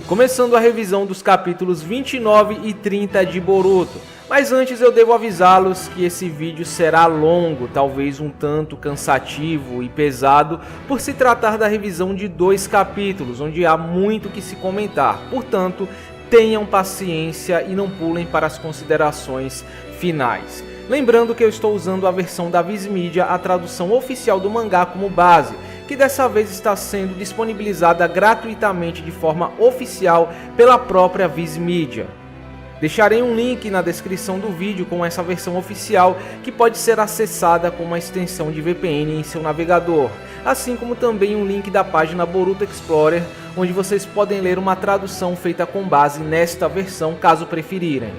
começando a revisão dos capítulos 29 e 30 de Boruto. Mas antes eu devo avisá-los que esse vídeo será longo, talvez um tanto cansativo e pesado, por se tratar da revisão de 2 capítulos, onde há muito que se comentar. Portanto, tenham paciência e não pulem para as considerações finais. Lembrando que eu estou usando a versão da Viz Media, a tradução oficial do mangá, como base, que dessa vez está sendo disponibilizada gratuitamente de forma oficial pela própria Viz Media. Deixarei um link na descrição do vídeo com essa versão oficial, que pode ser acessada com uma extensão de VPN em seu navegador, assim como também um link da página Boruto Explorer, onde vocês podem ler uma tradução feita com base nesta versão, caso preferirem.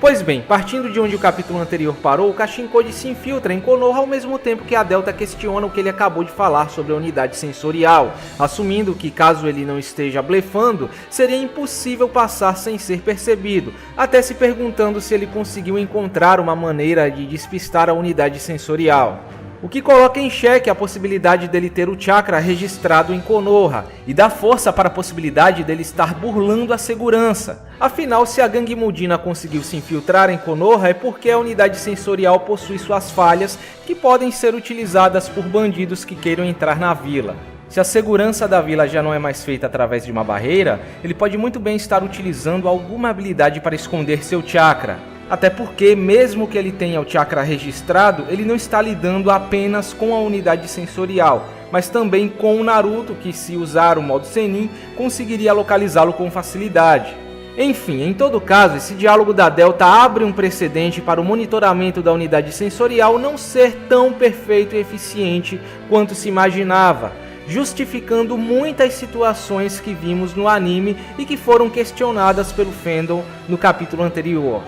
Pois bem, partindo de onde o capítulo anterior parou, o Kashinkodi se infiltra em Konoha ao mesmo tempo que a Delta questiona o que ele acabou de falar sobre a unidade sensorial, assumindo que, caso ele não esteja blefando, seria impossível passar sem ser percebido, até se perguntando se ele conseguiu encontrar uma maneira de despistar a unidade sensorial. O que coloca em xeque a possibilidade dele ter o chakra registrado em Konoha, e dá força para a possibilidade dele estar burlando a segurança. Afinal, se a gangue Mudina conseguiu se infiltrar em Konoha é porque a unidade sensorial possui suas falhas que podem ser utilizadas por bandidos que queiram entrar na vila. Se a segurança da vila já não é mais feita através de uma barreira, ele pode muito bem estar utilizando alguma habilidade para esconder seu chakra. Até porque, mesmo que ele tenha o chakra registrado, ele não está lidando apenas com a unidade sensorial, mas também com o Naruto, que, se usar o modo Sennin, conseguiria localizá-lo com facilidade. Enfim, em todo caso, esse diálogo da Delta abre um precedente para o monitoramento da unidade sensorial não ser tão perfeito e eficiente quanto se imaginava, justificando muitas situações que vimos no anime e que foram questionadas pelo fandom no capítulo anterior.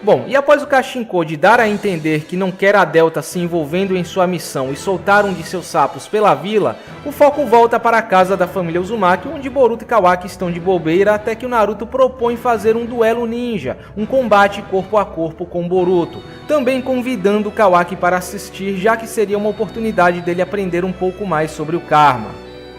Bom, e após o Kashinkodi dar a entender que não quer a Delta se envolvendo em sua missão e soltar um de seus sapos pela vila, o foco volta para a casa da família Uzumaki, onde Boruto e Kawaki estão de bobeira até que o Naruto propõe fazer um duelo ninja, um combate corpo a corpo com Boruto, também convidando Kawaki para assistir, já que seria uma oportunidade dele aprender um pouco mais sobre o Karma.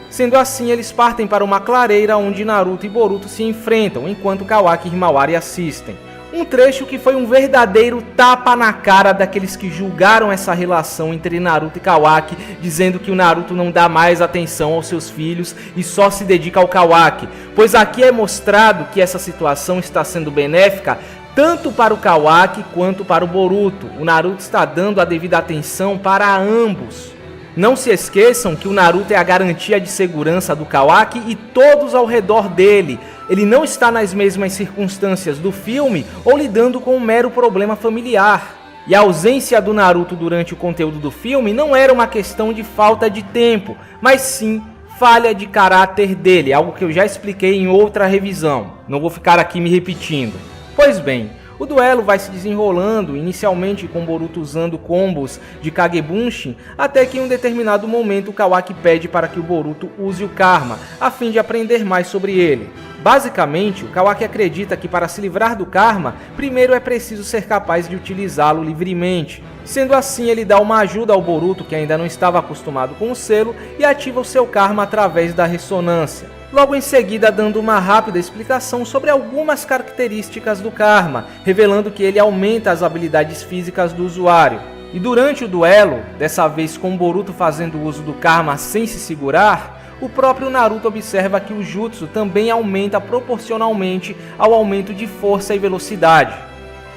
Sendo assim, eles partem para uma clareira onde Naruto e Boruto se enfrentam, enquanto Kawaki e Himawari assistem. Um trecho que foi um verdadeiro tapa na cara daqueles que julgaram essa relação entre Naruto e Kawaki, dizendo que o Naruto não dá mais atenção aos seus filhos e só se dedica ao Kawaki, pois aqui é mostrado que essa situação está sendo benéfica tanto para o Kawaki quanto para o Boruto. O Naruto está dando a devida atenção para ambos. Não se esqueçam que o Naruto é a garantia de segurança do Kawaki e todos ao redor dele. Ele não está nas mesmas circunstâncias do filme ou lidando com um mero problema familiar. E a ausência do Naruto durante o conteúdo do filme não era uma questão de falta de tempo, mas sim falha de caráter dele, algo que eu já expliquei em outra revisão. Não vou ficar aqui me repetindo. Pois bem, o duelo vai se desenrolando, inicialmente com Boruto usando combos de Kagebunshin, até que em um determinado momento o Kawaki pede para que o Boruto use o Karma, a fim de aprender mais sobre ele. Basicamente, o Kawaki acredita que para se livrar do Karma, primeiro é preciso ser capaz de utilizá-lo livremente. Sendo assim, ele dá uma ajuda ao Boruto, que ainda não estava acostumado com o selo, e ativa o seu Karma através da ressonância. Logo em seguida, dando uma rápida explicação sobre algumas características do Karma, revelando que ele aumenta as habilidades físicas do usuário. E durante o duelo, dessa vez com Boruto fazendo uso do Karma sem se segurar, o próprio Naruto observa que o Jutsu também aumenta proporcionalmente ao aumento de força e velocidade.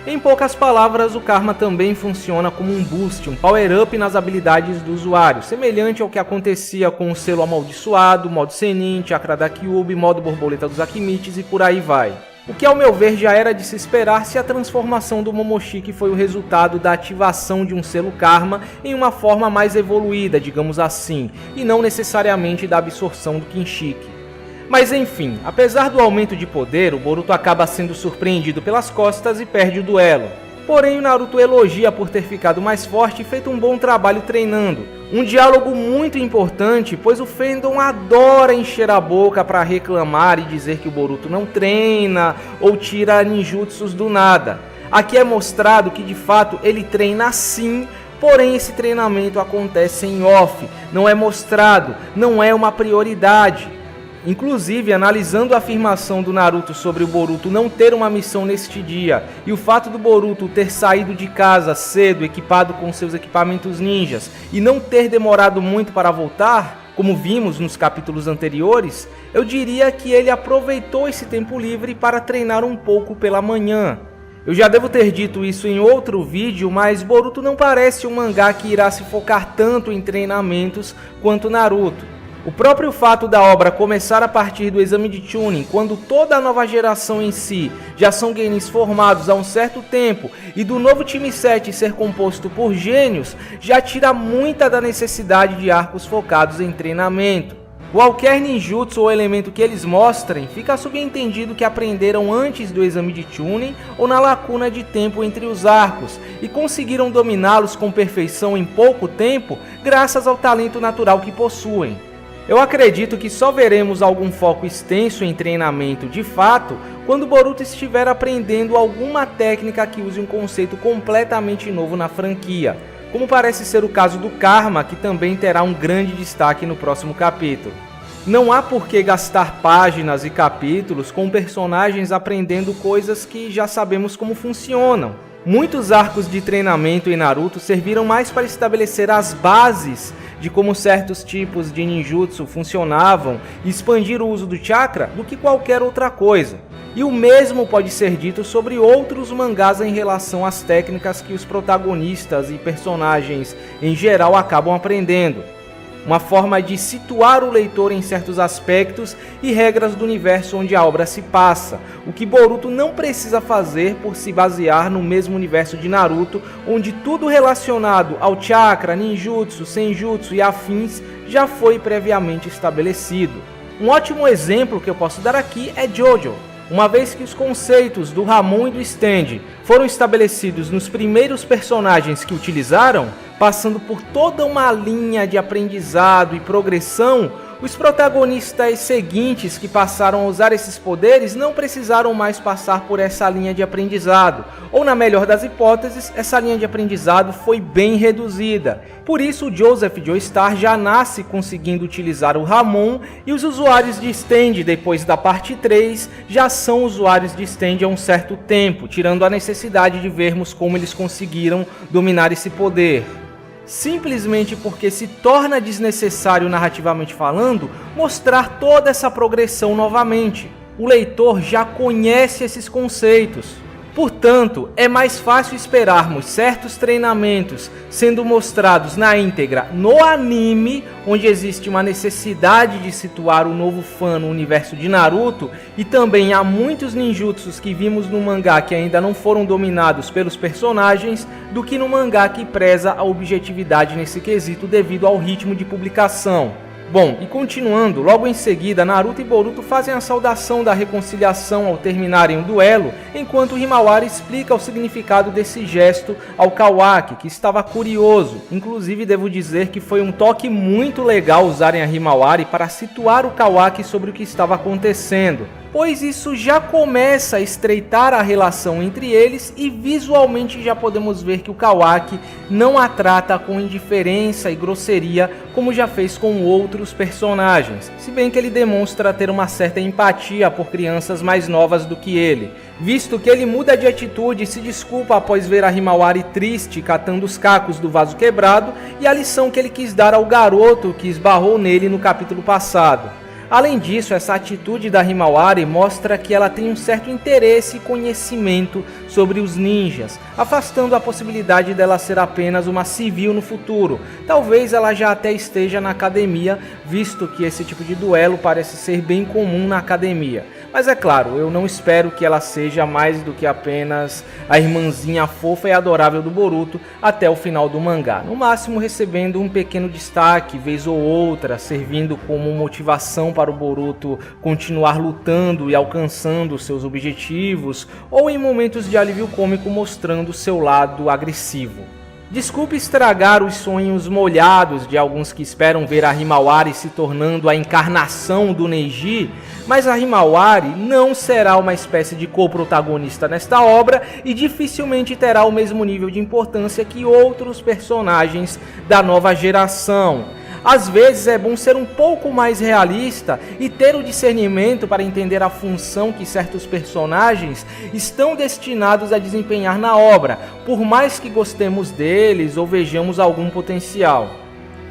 Em poucas palavras, o Karma também funciona como um boost, um power-up nas habilidades do usuário, semelhante ao que acontecia com o selo amaldiçoado, modo Sennin, chakra da Kyuubi, modo borboleta dos Akimites e por aí vai. O que ao meu ver já era de se esperar se a transformação do Momoshiki foi o resultado da ativação de um selo Karma em uma forma mais evoluída, digamos assim, e não necessariamente da absorção do Kinshiki. Mas enfim, apesar do aumento de poder, o Boruto acaba sendo surpreendido pelas costas e perde o duelo. Porém, o Naruto elogia por ter ficado mais forte e feito um bom trabalho treinando. Um diálogo muito importante, pois o fandom adora encher a boca para reclamar e dizer que o Boruto não treina ou tira ninjutsus do nada. Aqui é mostrado que de fato ele treina sim, porém esse treinamento acontece em off, não é mostrado, não é uma prioridade. Inclusive, analisando a afirmação do Naruto sobre o Boruto não ter uma missão neste dia e o fato do Boruto ter saído de casa cedo, equipado com seus equipamentos ninjas, e não ter demorado muito para voltar, como vimos nos capítulos anteriores, eu diria que ele aproveitou esse tempo livre para treinar um pouco pela manhã. Eu já devo ter dito isso em outro vídeo, mas Boruto não parece um mangá que irá se focar tanto em treinamentos quanto Naruto. O próprio fato da obra começar a partir do exame de Chunin, quando toda a nova geração em si já são genis formados há um certo tempo, e do novo time 7 ser composto por gênios, já tira muita da necessidade de arcos focados em treinamento. Qualquer ninjutsu ou elemento que eles mostrem, fica subentendido que aprenderam antes do exame de Chunin ou na lacuna de tempo entre os arcos, e conseguiram dominá-los com perfeição em pouco tempo, graças ao talento natural que possuem. Eu acredito que só veremos algum foco extenso em treinamento de fato quando Boruto estiver aprendendo alguma técnica que use um conceito completamente novo na franquia, como parece ser o caso do Karma, que também terá um grande destaque no próximo capítulo. Não há por que gastar páginas e capítulos com personagens aprendendo coisas que já sabemos como funcionam. Muitos arcos de treinamento em Naruto serviram mais para estabelecer as bases de como certos tipos de ninjutsu funcionavam e expandir o uso do chakra do que qualquer outra coisa. E o mesmo pode ser dito sobre outros mangás em relação às técnicas que os protagonistas e personagens em geral acabam aprendendo. Uma forma de situar o leitor em certos aspectos e regras do universo onde a obra se passa, o que Boruto não precisa fazer por se basear no mesmo universo de Naruto, onde tudo relacionado ao chakra, ninjutsu, senjutsu e afins já foi previamente estabelecido. Um ótimo exemplo que eu posso dar aqui é Jojo. Uma vez que os conceitos do Ramon e do Stand foram estabelecidos nos primeiros personagens que utilizaram, passando por toda uma linha de aprendizado e progressão, os protagonistas seguintes que passaram a usar esses poderes não precisaram mais passar por essa linha de aprendizado, ou na melhor das hipóteses, essa linha de aprendizado foi bem reduzida. Por isso o Joseph Joestar já nasce conseguindo utilizar o Ramon, e os usuários de Stand depois da parte 3 já são usuários de Stand há um certo tempo, tirando a necessidade de vermos como eles conseguiram dominar esse poder. Simplesmente porque se torna desnecessário, narrativamente falando, mostrar toda essa progressão novamente. O leitor já conhece esses conceitos. Portanto, é mais fácil esperarmos certos treinamentos sendo mostrados na íntegra no anime, onde existe uma necessidade de situar o novo fã no universo de Naruto, e também há muitos ninjutsus que vimos no mangá que ainda não foram dominados pelos personagens, do que no mangá que preza a objetividade nesse quesito devido ao ritmo de publicação. Bom, e continuando, logo em seguida, Naruto e Boruto fazem a saudação da reconciliação ao terminarem o duelo, enquanto Himawari explica o significado desse gesto ao Kawaki, que estava curioso. Inclusive, devo dizer que foi um toque muito legal usarem a Himawari para situar o Kawaki sobre o que estava acontecendo, pois isso já começa a estreitar a relação entre eles e visualmente já podemos ver que o Kawaki não a trata com indiferença e grosseria como já fez com outros personagens, se bem que ele demonstra ter uma certa empatia por crianças mais novas do que ele, visto que ele muda de atitude e se desculpa após ver a Himawari triste catando os cacos do vaso quebrado e a lição que ele quis dar ao garoto que esbarrou nele no capítulo passado. Além disso, essa atitude da Himawari mostra que ela tem um certo interesse e conhecimento sobre os ninjas, afastando a possibilidade dela ser apenas uma civil no futuro. Talvez ela já até esteja na academia, visto que esse tipo de duelo parece ser bem comum na academia. Mas é claro, eu não espero que ela seja mais do que apenas a irmãzinha fofa e adorável do Boruto até o final do mangá. No máximo recebendo um pequeno destaque, vez ou outra, servindo como motivação para o Boruto continuar lutando e alcançando seus objetivos, ou em momentos de alívio cômico mostrando seu lado agressivo. Desculpe estragar os sonhos molhados de alguns que esperam ver a Himawari se tornando a encarnação do Neji, mas a Himawari não será uma espécie de co-protagonista nesta obra e dificilmente terá o mesmo nível de importância que outros personagens da nova geração. Às vezes é bom ser um pouco mais realista e ter o discernimento para entender a função que certos personagens estão destinados a desempenhar na obra, por mais que gostemos deles ou vejamos algum potencial.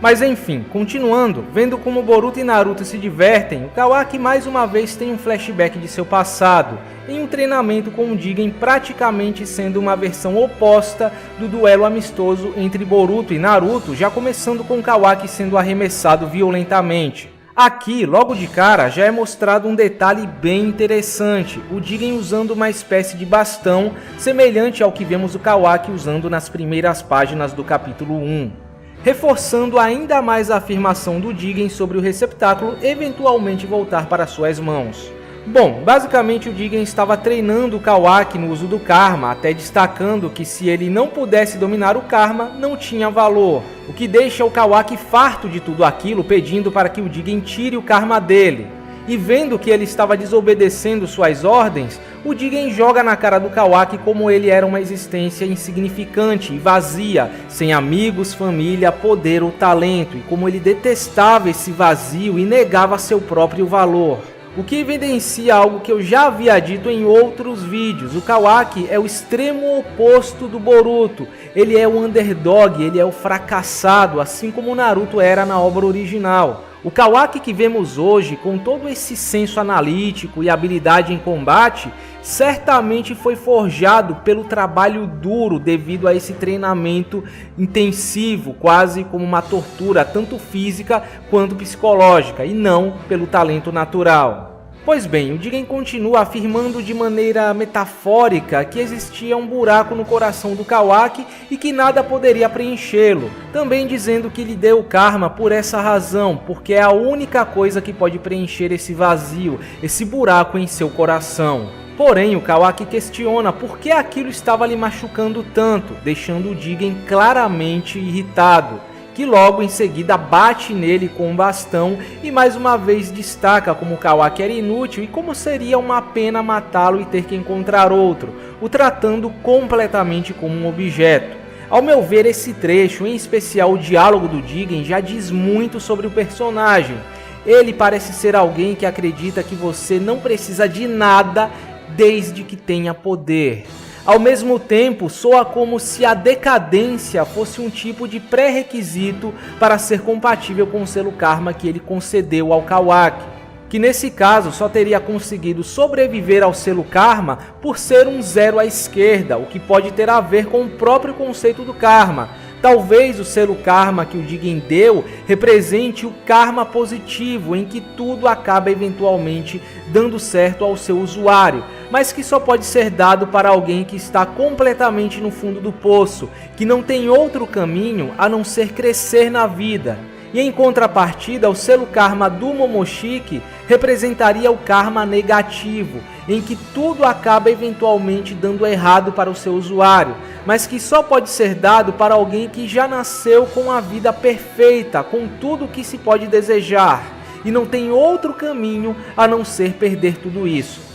Mas enfim, continuando, vendo como Boruto e Naruto se divertem, o Kawaki mais uma vez tem um flashback de seu passado, em um treinamento com o Jigen praticamente sendo uma versão oposta do duelo amistoso entre Boruto e Naruto, já começando com o Kawaki sendo arremessado violentamente. Aqui, logo de cara, já é mostrado um detalhe bem interessante, o Jigen usando uma espécie de bastão, semelhante ao que vemos o Kawaki usando nas primeiras páginas do capítulo 1. Reforçando ainda mais a afirmação do Jigen sobre o receptáculo eventualmente voltar para suas mãos. Bom, basicamente o Jigen estava treinando o Kawaki no uso do Karma, até destacando que se ele não pudesse dominar o Karma, não tinha valor, o que deixa o Kawaki farto de tudo aquilo, pedindo para que o Jigen tire o Karma dele. E vendo que ele estava desobedecendo suas ordens, o Jigen joga na cara do Kawaki como ele era uma existência insignificante e vazia, sem amigos, família, poder ou talento, e como ele detestava esse vazio e negava seu próprio valor. O que evidencia algo que eu já havia dito em outros vídeos, o Kawaki é o extremo oposto do Boruto, ele é o underdog, ele é o fracassado, assim como o Naruto era na obra original. O Kawaki que vemos hoje, com todo esse senso analítico e habilidade em combate, certamente foi forjado pelo trabalho duro devido a esse treinamento intensivo, quase como uma tortura, tanto física quanto psicológica, e não pelo talento natural. Pois bem, o Jigen continua afirmando de maneira metafórica que existia um buraco no coração do Kawaki e que nada poderia preenchê-lo, também dizendo que lhe deu o Karma por essa razão, porque é a única coisa que pode preencher esse vazio, esse buraco em seu coração. Porém, o Kawaki questiona por que aquilo estava lhe machucando tanto, deixando o Jigen claramente irritado, que logo em seguida bate nele com um bastão e mais uma vez destaca como o Kawaki era inútil e como seria uma pena matá-lo e ter que encontrar outro, o tratando completamente como um objeto. Ao meu ver, esse trecho, em especial o diálogo do Jigen, já diz muito sobre o personagem. Ele parece ser alguém que acredita que você não precisa de nada desde que tenha poder. Ao mesmo tempo, soa como se a decadência fosse um tipo de pré-requisito para ser compatível com o selo Karma que ele concedeu ao Kawaki, que nesse caso só teria conseguido sobreviver ao selo Karma por ser um zero à esquerda, o que pode ter a ver com o próprio conceito do Karma. Talvez o selo Karma que o Jigen deu represente o Karma positivo, em que tudo acaba eventualmente dando certo ao seu usuário, mas que só pode ser dado para alguém que está completamente no fundo do poço, que não tem outro caminho a não ser crescer na vida. E em contrapartida, o selo Karma do Momoshiki representaria o Karma negativo, em que tudo acaba eventualmente dando errado para o seu usuário, mas que só pode ser dado para alguém que já nasceu com a vida perfeita, com tudo o que se pode desejar, e não tem outro caminho a não ser perder tudo isso.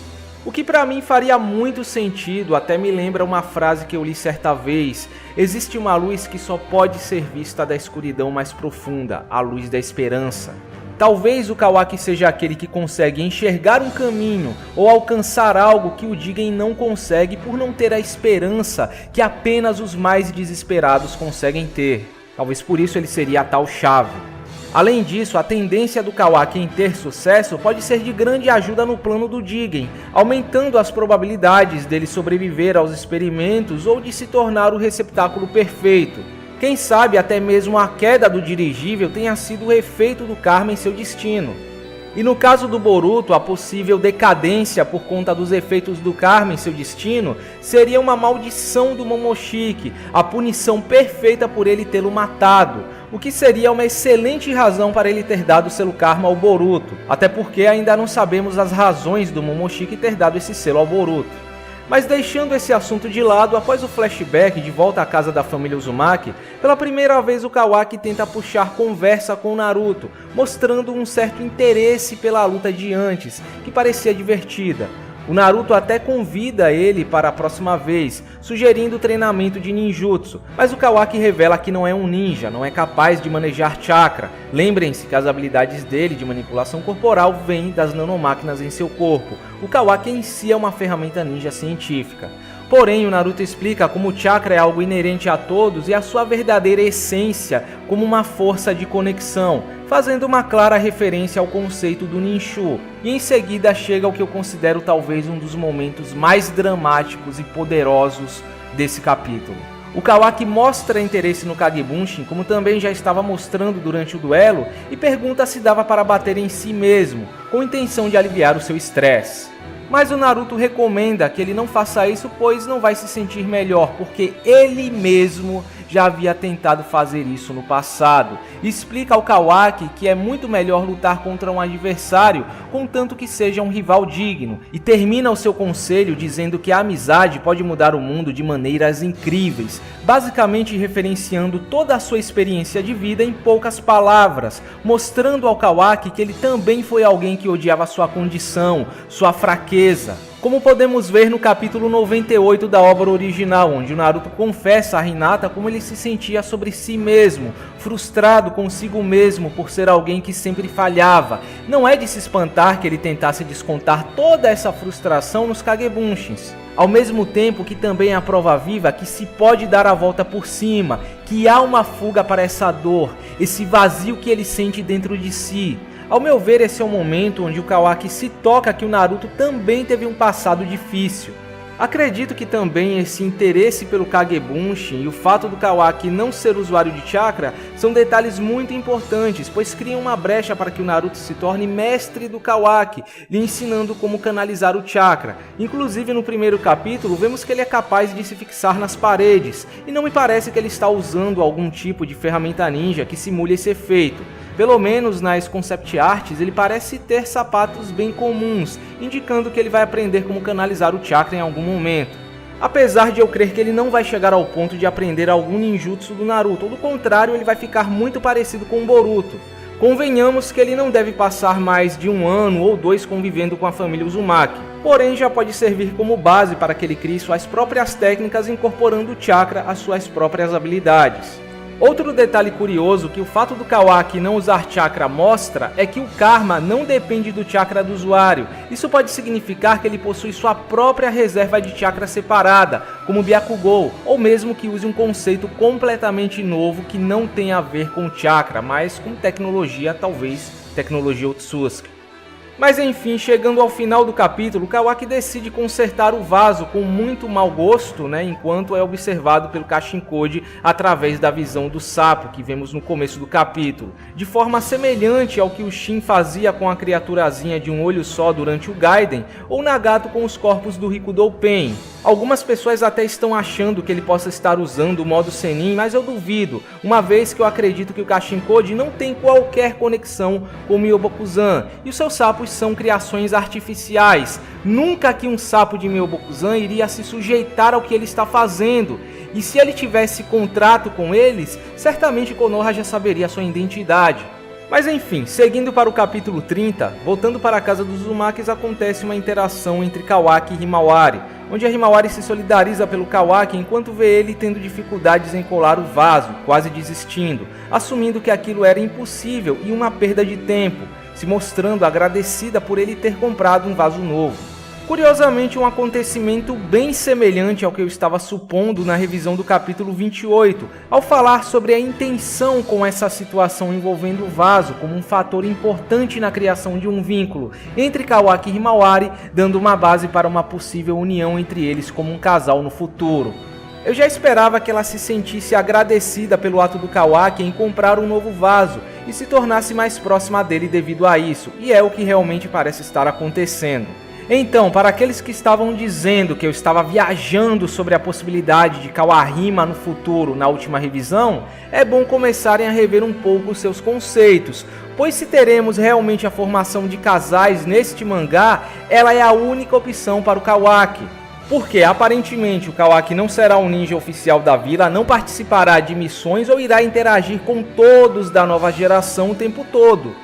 O que para mim faria muito sentido, até me lembra uma frase que eu li certa vez: existe uma luz que só pode ser vista da escuridão mais profunda, a luz da esperança. Talvez o Kawaki seja aquele que consegue enxergar um caminho ou alcançar algo que o Jigen não consegue por não ter a esperança que apenas os mais desesperados conseguem ter. Talvez por isso ele seria a tal chave. Além disso, a tendência do Kawaki em ter sucesso pode ser de grande ajuda no plano do Jigen, aumentando as probabilidades dele sobreviver aos experimentos ou de se tornar o receptáculo perfeito. Quem sabe até mesmo a queda do dirigível tenha sido o efeito do Karma em seu destino. E no caso do Boruto, a possível decadência por conta dos efeitos do Karma em seu destino seria uma maldição do Momoshiki, a punição perfeita por ele tê-lo matado, o que seria uma excelente razão para ele ter dado o selo Karma ao Boruto, até porque ainda não sabemos as razões do Momoshiki ter dado esse selo ao Boruto. Mas deixando esse assunto de lado, após o flashback de volta à casa da família Uzumaki, pela primeira vez o Kawaki tenta puxar conversa com Naruto, mostrando um certo interesse pela luta de antes, que parecia divertida. O Naruto até convida ele para a próxima vez, sugerindo o treinamento de ninjutsu, mas o Kawaki revela que não é um ninja, não é capaz de manejar chakra. Lembrem-se que as habilidades dele de manipulação corporal vêm das nanomáquinas em seu corpo. O Kawaki em si é uma ferramenta ninja científica. Porém, o Naruto explica como o chakra é algo inerente a todos e a sua verdadeira essência como uma força de conexão, fazendo uma clara referência ao conceito do Ninshu. E em seguida chega o que eu considero talvez um dos momentos mais dramáticos e poderosos desse capítulo. O Kawaki mostra interesse no Kagebunshin, como também já estava mostrando durante o duelo, e pergunta se dava para bater em si mesmo, com a intenção de aliviar o seu estresse. Mas o Naruto recomenda que ele não faça isso, pois não vai se sentir melhor, porque ele mesmo já havia tentado fazer isso no passado. Explica ao Kawaki que é muito melhor lutar contra um adversário, contanto que seja um rival digno, e termina o seu conselho dizendo que a amizade pode mudar o mundo de maneiras incríveis, basicamente referenciando toda a sua experiência de vida em poucas palavras, mostrando ao Kawaki que ele também foi alguém que odiava sua condição, sua fraqueza, como podemos ver no capítulo 98 da obra original, onde o Naruto confessa a Hinata como ele se sentia sobre si mesmo, frustrado consigo mesmo por ser alguém que sempre falhava. Não é de se espantar que ele tentasse descontar toda essa frustração nos Kagebunshins. Ao mesmo tempo que também é a prova viva que se pode dar a volta por cima, que há uma fuga para essa dor, esse vazio que ele sente dentro de si. Ao meu ver, esse é o momento onde o Kawaki se toca que o Naruto também teve um passado difícil. Acredito que também esse interesse pelo Kagebunshin e o fato do Kawaki não ser usuário de chakra são detalhes muito importantes, pois criam uma brecha para que o Naruto se torne mestre do Kawaki, lhe ensinando como canalizar o chakra. Inclusive no primeiro capítulo vemos que ele é capaz de se fixar nas paredes, e não me parece que ele está usando algum tipo de ferramenta ninja que simule esse efeito. Pelo menos nas concept arts ele parece ter sapatos bem comuns, indicando que ele vai aprender como canalizar o chakra em algum momento. Apesar de eu crer que ele não vai chegar ao ponto de aprender algum ninjutsu do Naruto, ou do contrário, ele vai ficar muito parecido com o Boruto. Convenhamos que ele não deve passar mais de 1 ano ou 2 convivendo com a família Uzumaki, porém já pode servir como base para que ele crie suas próprias técnicas incorporando o chakra às suas próprias habilidades. Outro detalhe curioso que o fato do Kawaki não usar chakra mostra é que o karma não depende do chakra do usuário. Isso pode significar que ele possui sua própria reserva de chakra separada, como o Byakugou, ou mesmo que use um conceito completamente novo que não tem a ver com chakra, mas com tecnologia, talvez tecnologia Otsutsuki. Mas enfim, chegando ao final do capítulo, Kawaki decide consertar o vaso com muito mau gosto, enquanto é observado pelo Kashinkode através da visão do sapo que vemos no começo do capítulo, de forma semelhante ao que o Shin fazia com a criaturazinha de um olho só durante o Gaiden, ou Nagato com os corpos do Rikudo Pen. Algumas pessoas até estão achando que ele possa estar usando o modo Senin, mas eu duvido, uma vez que eu acredito que o Kashinkode não tem qualquer conexão com o Myobokuzan, e os seus sapos são criações artificiais. Nunca que um sapo de Myobokuzan iria se sujeitar ao que ele está fazendo, e se ele tivesse contrato com eles, certamente Konoha já saberia sua identidade. Mas enfim, seguindo para o capítulo 30, voltando para a casa dos Uzumakis, acontece uma interação entre Kawaki e Himawari, onde a Himawari se solidariza pelo Kawaki enquanto vê ele tendo dificuldades em colar o vaso, quase desistindo, assumindo que aquilo era impossível e uma perda de tempo, se mostrando agradecida por ele ter comprado um vaso novo. Curiosamente, um acontecimento bem semelhante ao que eu estava supondo na revisão do capítulo 28, ao falar sobre a intenção com essa situação envolvendo o vaso como um fator importante na criação de um vínculo entre Kawaki e Himawari, dando uma base para uma possível união entre eles como um casal no futuro. Eu já esperava que ela se sentisse agradecida pelo ato do Kawaki em comprar um novo vaso e se tornasse mais próxima dele devido a isso, e é o que realmente parece estar acontecendo. Então, para aqueles que estavam dizendo que eu estava viajando sobre a possibilidade de Kawahima no futuro na última revisão, é bom começarem a rever um pouco os seus conceitos, pois se teremos realmente a formação de casais neste mangá, ela é a única opção para o Kawaki. Porque aparentemente o Kawaki não será um ninja oficial da vila, não participará de missões ou irá interagir com todos da nova geração o tempo todo.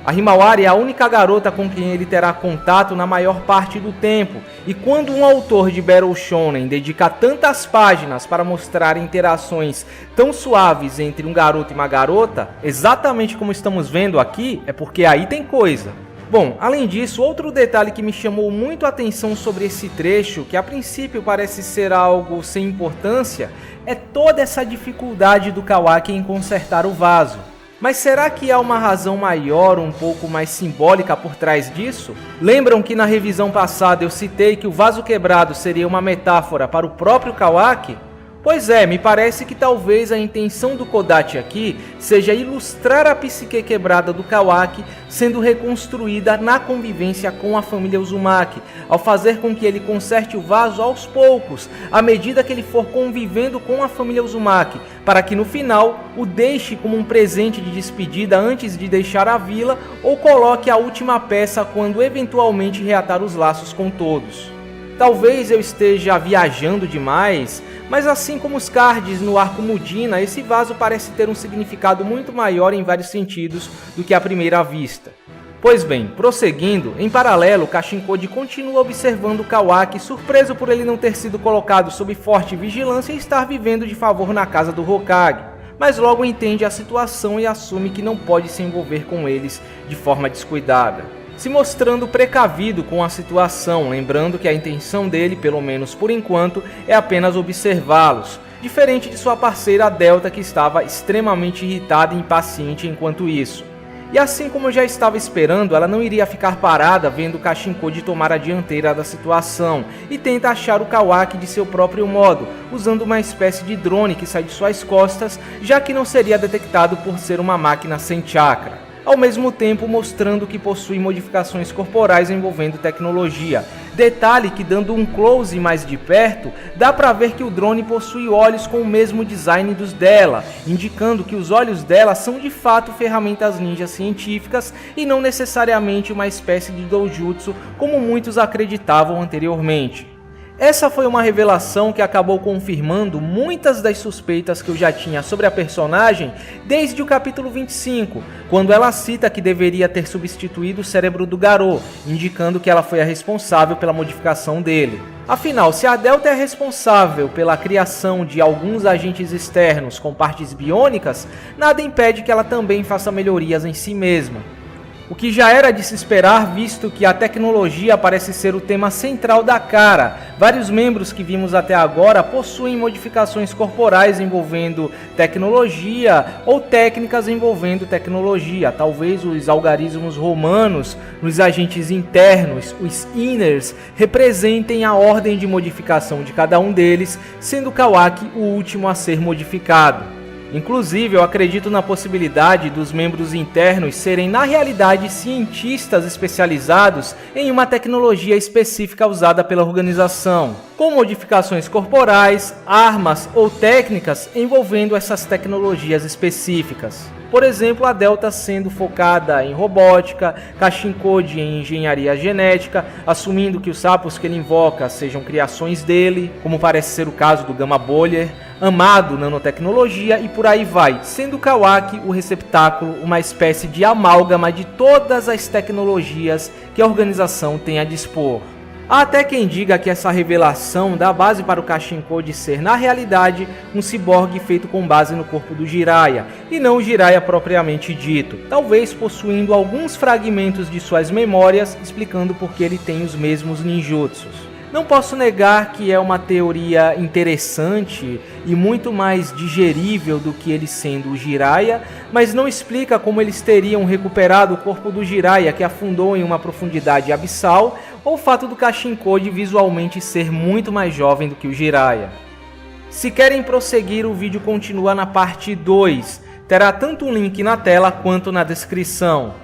A Himawari é a única garota com quem ele terá contato na maior parte do tempo, e quando um autor de Battle Shonen dedica tantas páginas para mostrar interações tão suaves entre um garoto e uma garota, exatamente como estamos vendo aqui, é porque aí tem coisa. Bom, além disso, outro detalhe que me chamou muito a atenção sobre esse trecho, que a princípio parece ser algo sem importância, é toda essa dificuldade do Kawaki em consertar o vaso. Mas será que há uma razão maior, um pouco mais simbólica por trás disso? Lembram que na revisão passada eu citei que o vaso quebrado seria uma metáfora para o próprio Kawaki? Pois é, me parece que talvez a intenção do Kodachi aqui seja ilustrar a psique quebrada do Kawaki sendo reconstruída na convivência com a família Uzumaki, ao fazer com que ele conserte o vaso aos poucos, à medida que ele for convivendo com a família Uzumaki, para que no final o deixe como um presente de despedida antes de deixar a vila, ou coloque a última peça quando eventualmente reatar os laços com todos. Talvez eu esteja viajando demais, mas assim como os cards no arco Mudina, esse vaso parece ter um significado muito maior em vários sentidos do que à primeira vista. Pois bem, prosseguindo, em paralelo, Kashinkodi continua observando Kawaki, surpreso por ele não ter sido colocado sob forte vigilância e estar vivendo de favor na casa do Hokage, mas logo entende a situação e assume que não pode se envolver com eles de forma descuidada, se mostrando precavido com a situação, lembrando que a intenção dele, pelo menos por enquanto, é apenas observá-los, diferente de sua parceira Delta, que estava extremamente irritada e impaciente enquanto isso. E assim como eu já estava esperando, ela não iria ficar parada vendo Kashinkodi tomar a dianteira da situação e tenta achar o Kawaki de seu próprio modo, usando uma espécie de drone que sai de suas costas, já que não seria detectado por ser uma máquina sem chakra, ao mesmo tempo mostrando que possui modificações corporais envolvendo tecnologia. Detalhe que, dando um close mais de perto, dá pra ver que o drone possui olhos com o mesmo design dos dela, indicando que os olhos dela são de fato ferramentas ninja científicas e não necessariamente uma espécie de doujutsu como muitos acreditavam anteriormente. Essa foi uma revelação que acabou confirmando muitas das suspeitas que eu já tinha sobre a personagem desde o capítulo 25, quando ela cita que deveria ter substituído o cérebro do Garou, indicando que ela foi a responsável pela modificação dele. Afinal, se a Delta é responsável pela criação de alguns agentes externos com partes biônicas, nada impede que ela também faça melhorias em si mesma. O que já era de se esperar, visto que a tecnologia parece ser o tema central da Kara. Vários membros que vimos até agora possuem modificações corporais envolvendo tecnologia ou técnicas envolvendo tecnologia. Talvez os algarismos romanos nos agentes internos, os inners, representem a ordem de modificação de cada um deles, sendo Kawaki o último a ser modificado. Inclusive, eu acredito na possibilidade dos membros internos serem, na realidade, cientistas especializados em uma tecnologia específica usada pela organização, com modificações corporais, armas ou técnicas envolvendo essas tecnologias específicas. Por exemplo, a Delta sendo focada em robótica, Kashinkodi em engenharia genética, assumindo que os sapos que ele invoca sejam criações dele, como parece ser o caso do Gamma Boiler, Amado nanotecnologia e por aí vai, sendo Kawaki o receptáculo, uma espécie de amálgama de todas as tecnologias que a organização tem a dispor. Há até quem diga que essa revelação dá base para o Kashinkodi ser, na realidade, um ciborgue feito com base no corpo do Jiraiya, e não o Jiraiya propriamente dito, talvez possuindo alguns fragmentos de suas memórias, explicando por que ele tem os mesmos ninjutsus. Não posso negar que é uma teoria interessante e muito mais digerível do que ele sendo o Jiraiya, mas não explica como eles teriam recuperado o corpo do Jiraiya que afundou em uma profundidade abissal, ou o fato do Kashinkodi visualmente ser muito mais jovem do que o Jiraiya. Se querem prosseguir, o vídeo continua na parte 2, terá tanto um link na tela quanto na descrição.